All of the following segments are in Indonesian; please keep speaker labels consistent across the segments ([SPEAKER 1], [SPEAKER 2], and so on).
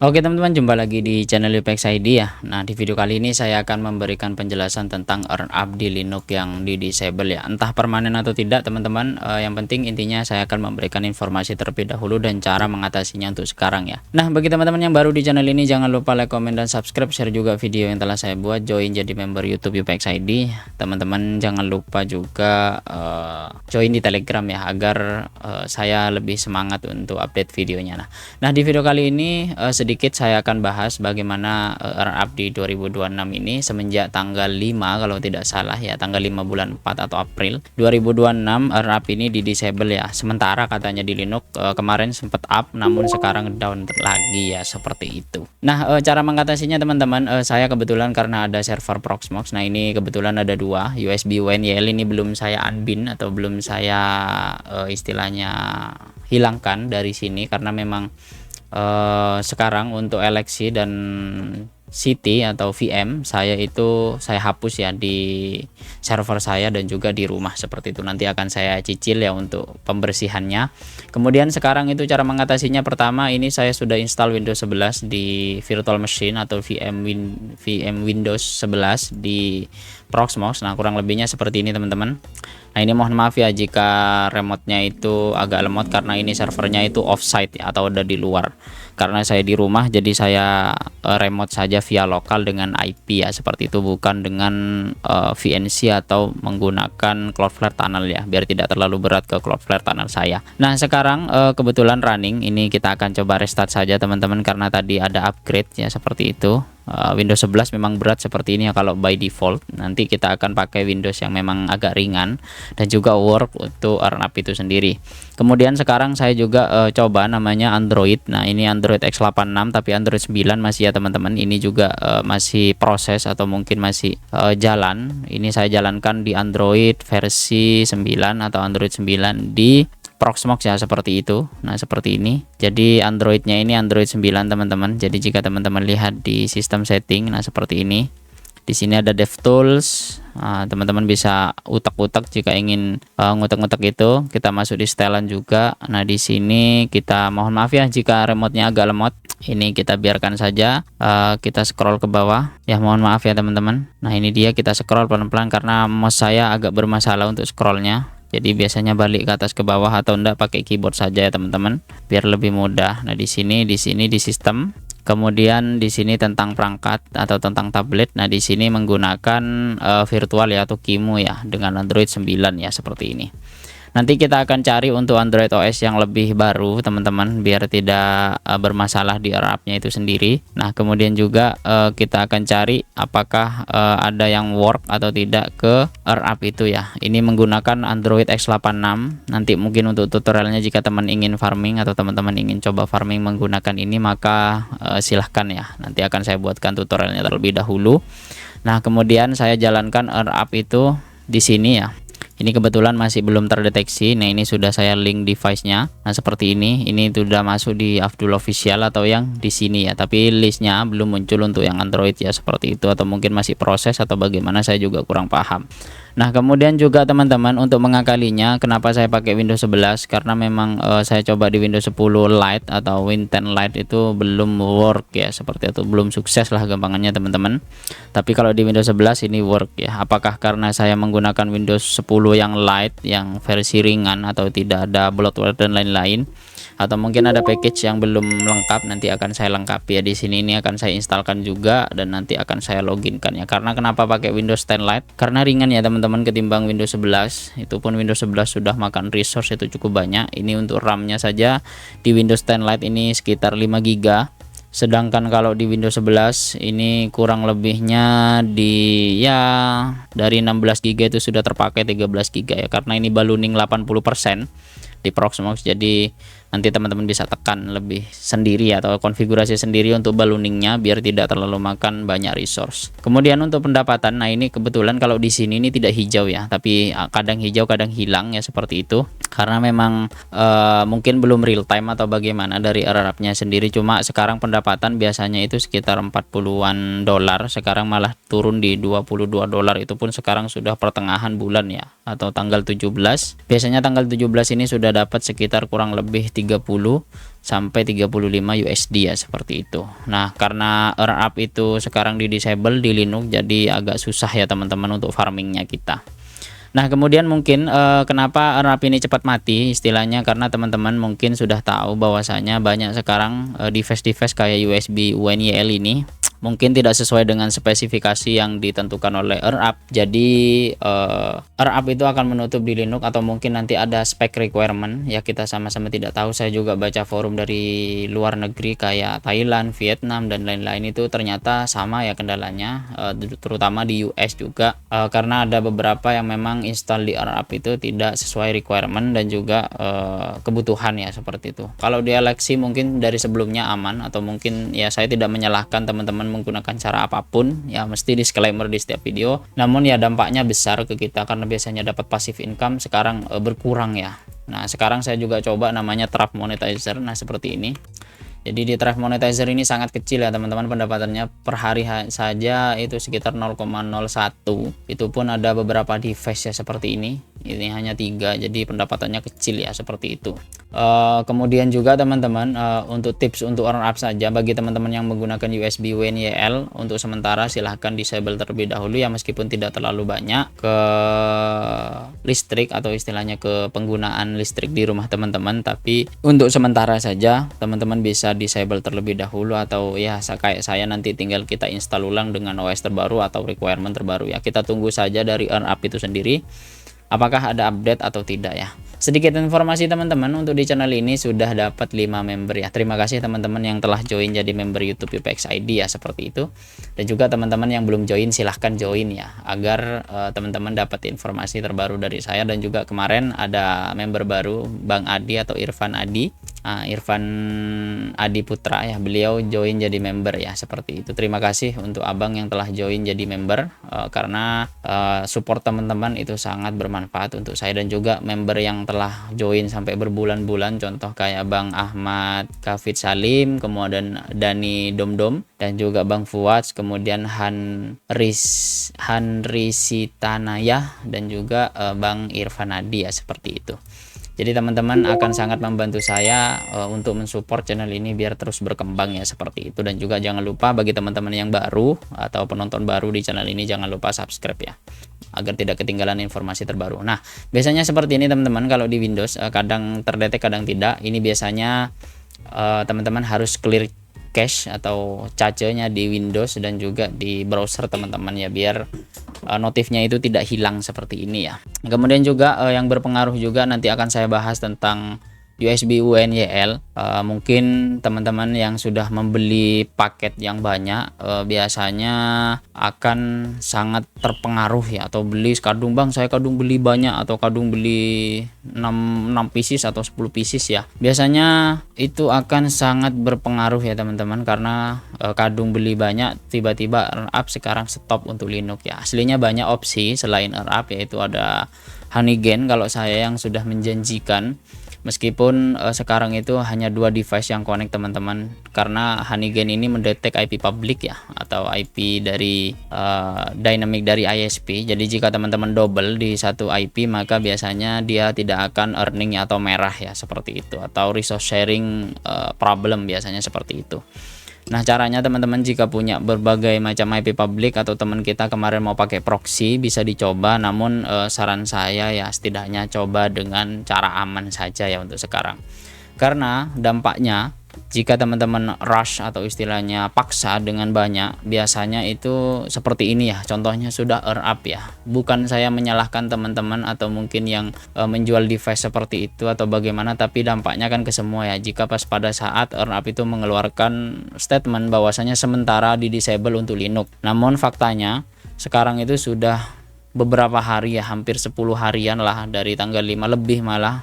[SPEAKER 1] Oke teman-teman, jumpa lagi di channel UPX ID ya. Nah, di video kali ini saya akan memberikan penjelasan tentang earn up di Linux yang di disable ya. Entah permanen atau tidak teman-teman, yang penting intinya saya akan memberikan informasi terlebih dahulu dan cara mengatasinya untuk sekarang ya. Nah, bagi teman-teman yang baru di channel ini jangan lupa like, komen, dan subscribe, share juga video yang telah saya buat, join jadi member YouTube UPX ID. Teman-teman jangan lupa juga join di Telegram ya, agar saya lebih semangat untuk update videonya. Nah, di video kali ini sedikit saya akan bahas bagaimana earn up di 2026 ini semenjak tanggal 5 kalau tidak salah ya, tanggal 5 bulan 4 atau April 2026 earn up ini di disable ya. Sementara katanya di Linux kemarin sempat up namun sekarang down lagi ya, seperti itu. Nah, cara mengatasinya teman-teman, saya kebetulan karena ada server Proxmox. Nah, ini kebetulan ada dua USB WNYL, ini belum saya unbin atau belum saya istilahnya hilangkan dari sini karena memang sekarang untuk Alexi dan City atau VM saya hapus ya di server saya dan juga di rumah, seperti itu. Nanti akan saya cicil ya untuk pembersihannya. Kemudian sekarang itu cara mengatasinya, pertama ini saya sudah install Windows 11 di virtual machine atau VM Windows 11 di Proxmox. Nah, kurang lebihnya seperti ini teman-teman. Nah, ini mohon maaf ya jika remote-nya itu agak lemot karena ini servernya itu offsite ya, atau ada di luar. Karena saya di rumah jadi saya remote saja via lokal dengan IP ya, seperti itu, bukan dengan VNC atau menggunakan Cloudflare tunnel ya, biar tidak terlalu berat ke Cloudflare tunnel saya. Nah, sekarang kebetulan running, ini kita akan coba restart saja teman-teman karena tadi ada upgrade ya, seperti itu. Windows 11 memang berat seperti ini ya kalau by default. Nanti kita akan pakai Windows yang memang agak ringan dan juga work untuk earn up itu sendiri. Kemudian sekarang saya juga coba namanya Android. Nah, ini Android X86 tapi Android 9 masih ya teman-teman. Ini juga masih proses atau mungkin masih jalan. Ini saya jalankan di Android versi 9 atau Android 9 di Proxmox ya, seperti itu. Nah, seperti ini. Jadi Androidnya ini Android 9 teman-teman. Jadi jika teman-teman lihat di sistem setting, nah seperti ini. Di sini ada DevTools. Teman-teman bisa utak-utak jika ingin ngutak-ngutak itu. Kita masuk di setelan juga. Nah, di sini kita mohon maaf ya jika remote-nya agak lemot. Ini kita biarkan saja. Kita scroll ke bawah. Ya, mohon maaf ya teman-teman. Nah, ini dia, kita scroll pelan-pelan karena mouse saya agak bermasalah untuk scrollnya. Jadi biasanya balik ke atas ke bawah atau enggak pakai keyboard saja ya teman-teman, biar lebih mudah. Nah, di sini di sistem. Kemudian di sini tentang perangkat atau tentang tablet. Nah, di sini menggunakan virtual ya atau QEMU ya dengan Android 9 ya, seperti ini. Nanti kita akan cari untuk Android OS yang lebih baru teman-teman, biar tidak bermasalah di earn up-nya itu sendiri. Nah, kemudian juga kita akan cari apakah ada yang work atau tidak ke earn up itu ya. Ini menggunakan Android X86. Nanti mungkin untuk tutorialnya jika teman ingin farming atau teman-teman ingin coba farming menggunakan ini, maka silahkan ya. Nanti akan saya buatkan tutorialnya terlebih dahulu. Nah, kemudian saya jalankan earn up itu di sini ya. Ini kebetulan masih belum terdeteksi. Nah, ini sudah saya link device-nya. Nah, seperti ini. Ini sudah masuk di Abdul Official atau yang di sini ya. Tapi listnya belum muncul untuk yang Android ya, seperti itu. Atau mungkin masih proses atau bagaimana, saya juga kurang paham. Nah, kemudian juga teman-teman untuk mengakalinya, kenapa saya pakai Windows 11? Karena memang saya coba di Windows 10 Lite atau Win 10 Lite itu belum work ya, seperti itu, belum sukses lah gampangannya teman-teman. Tapi kalau di Windows 11 ini work ya. Apakah karena saya menggunakan Windows 10 yang Lite yang versi ringan atau tidak ada bloatware dan lain-lain, atau mungkin ada package yang belum lengkap? Nanti akan saya lengkapi ya di sini. Ini akan saya instalkan juga dan nanti akan saya loginkan ya. Karena kenapa pakai Windows 10 Lite? Karena ringan ya teman-teman ketimbang Windows 11. Itu pun Windows 11 sudah makan resource itu cukup banyak. Ini untuk RAM-nya saja di Windows 10 Lite ini sekitar 5 GB. Sedangkan kalau di Windows 11 ini kurang lebihnya di ya dari 16 GB itu sudah terpakai 13 GB ya, karena ini ballooning 80% di Proxmox. Jadi nanti teman-teman bisa tekan lebih sendiri atau konfigurasi sendiri untuk ballooningnya biar tidak terlalu makan banyak resource. Kemudian untuk pendapatan, nah ini kebetulan kalau di sini ini tidak hijau ya, tapi kadang hijau kadang hilang ya, seperti itu. Karena memang mungkin belum real time atau bagaimana dari earn up-nya sendiri. Cuma sekarang pendapatan biasanya itu sekitar 40-an dolar, sekarang malah turun di 22 dolar. Itu pun sekarang sudah pertengahan bulan ya, atau tanggal 17. Biasanya tanggal 17 ini sudah dapat sekitar kurang lebih 30 sampai 35 USD ya, seperti itu. Nah, karena earn up itu sekarang di disable di Linux, jadi agak susah ya teman-teman untuk farmingnya kita. Nah, kemudian mungkin kenapa earn up ini cepat mati istilahnya, karena teman-teman mungkin sudah tahu bahwasanya banyak sekarang device-device kayak USB UNYL ini mungkin tidak sesuai dengan spesifikasi yang ditentukan oleh earn up. Jadi earn up itu akan menutup di Linux, atau mungkin nanti ada spec requirement ya, kita sama-sama tidak tahu. Saya juga baca forum dari luar negeri kayak Thailand, Vietnam dan lain-lain, itu ternyata sama ya kendalanya, terutama di US juga, karena ada beberapa yang memang install di earn up itu tidak sesuai requirement dan juga kebutuhan ya, seperti itu. Kalau di Alexi mungkin dari sebelumnya aman, atau mungkin ya saya tidak menyalahkan teman-teman menggunakan cara apapun ya, mesti disclaimer di setiap video. Namun ya dampaknya besar ke kita, karena biasanya dapat passive income sekarang berkurang ya. Nah, sekarang saya juga coba namanya Trap Monetizer. Nah, seperti ini. Jadi di Trap Monetizer ini sangat kecil ya teman-teman, pendapatannya per hari saja itu sekitar 0,01. Itu pun ada beberapa device ya seperti ini hanya 3, jadi pendapatannya kecil ya, seperti itu. Kemudian juga teman-teman, untuk tips untuk earn up saja bagi teman-teman yang menggunakan USB WNYL, untuk sementara silahkan disable terlebih dahulu ya, meskipun tidak terlalu banyak ke listrik atau istilahnya ke penggunaan listrik di rumah teman-teman, tapi untuk sementara saja teman-teman bisa disable terlebih dahulu, atau ya kayak saya nanti tinggal kita install ulang dengan OS terbaru atau requirement terbaru ya. Kita tunggu saja dari earn up itu sendiri apakah ada update atau tidak ya. Sedikit informasi teman-teman, untuk di channel ini sudah dapat 5 member ya. Terima kasih teman-teman yang telah join jadi member YouTube UPX ID ya, seperti itu. Dan juga teman-teman yang belum join silahkan join ya, agar teman-teman dapat informasi terbaru dari saya. Dan juga kemarin ada member baru, Bang Adi atau Irfan Adi, Irfan Adi Putra ya, beliau join jadi member ya, seperti itu. Terima kasih untuk abang yang telah join jadi member, karena support teman-teman itu sangat bermanfaat untuk saya. Dan juga member yang telah join sampai berbulan-bulan, contoh kayak Bang Ahmad Kafid Salim, kemudian Dani Domdom, dan juga Bang Fuad, kemudian Hanri Sitanaya, dan juga Bang Irfan Adi ya, seperti itu. Jadi teman-teman akan sangat membantu saya untuk mensupport channel ini biar terus berkembang ya, seperti itu. Dan juga jangan lupa bagi teman-teman yang baru atau penonton baru di channel ini, jangan lupa subscribe ya, agar tidak ketinggalan informasi terbaru. Nah, biasanya seperti ini teman-teman, kalau di Windows kadang terdetek kadang tidak. Ini biasanya teman-teman harus clear cache atau cache-nya di Windows dan juga di browser teman-teman ya, biar notifnya itu tidak hilang seperti ini ya. Kemudian juga yang berpengaruh juga nanti akan saya bahas tentang USB UNYL. Mungkin teman-teman yang sudah membeli paket yang banyak biasanya akan sangat terpengaruh ya, atau beli kadung, Bang saya kadung beli banyak, atau kadung beli 6 pieces atau 10 pieces ya. Biasanya itu akan sangat berpengaruh ya teman-teman, karena kadung beli banyak tiba-tiba earn up sekarang stop untuk Linux ya. Aslinya banyak opsi selain earn up, yaitu ada Honeygain kalau saya yang sudah menjanjikan. Meskipun sekarang itu hanya 2 device yang connect teman-teman, karena Honeygain ini mendetek IP public ya, atau IP dari dynamic dari ISP. Jadi jika teman-teman double di satu IP, maka biasanya dia tidak akan earning atau merah ya, seperti itu, atau resource sharing problem biasanya seperti itu. Nah, caranya teman-teman jika punya berbagai macam IP public, atau teman kita kemarin mau pakai proxy, bisa dicoba. Namun saran saya ya setidaknya coba dengan cara aman saja ya untuk sekarang. Karena dampaknya jika teman-teman rush atau istilahnya paksa dengan banyak, biasanya itu seperti ini ya, contohnya sudah earn up ya. Bukan saya menyalahkan teman-teman atau mungkin yang menjual device seperti itu atau bagaimana, tapi dampaknya kan ke semua ya. Jika pas pada saat earn up itu mengeluarkan statement bahwasanya sementara di disable untuk Linux, namun faktanya sekarang itu sudah beberapa hari ya, hampir 10 harian lah, dari tanggal 5 lebih malah,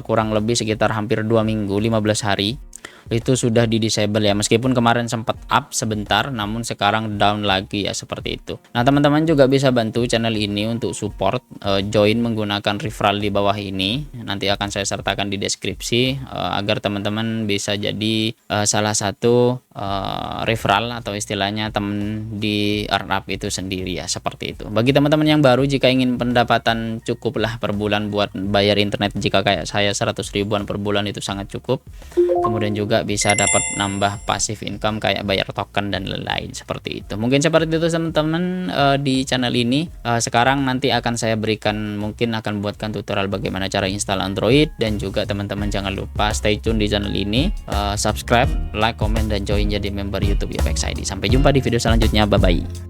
[SPEAKER 1] kurang lebih sekitar hampir 2 minggu, 15 hari itu sudah di disable ya, meskipun kemarin sempat up sebentar namun sekarang down lagi ya, seperti itu. Nah teman-teman juga bisa bantu channel ini untuk support, join menggunakan referral di bawah ini, nanti akan saya sertakan di deskripsi, agar teman-teman bisa jadi salah satu referral atau istilahnya temen di earn up itu sendiri ya, seperti itu. Bagi teman-teman yang baru, jika ingin pendapatan cukup lah per bulan buat bayar internet, jika kayak saya 100 ribuan per bulan itu sangat cukup. Kemudian juga bisa dapat nambah passive income kayak bayar token dan lain-lain, seperti itu. Mungkin seperti itu teman-teman di channel ini. Sekarang nanti akan saya berikan, mungkin akan buatkan tutorial bagaimana cara install Android, dan juga teman-teman jangan lupa stay tune di channel ini, subscribe, like, comment, dan join jadi member YouTube Upex ID. Sampai jumpa di video selanjutnya, bye bye.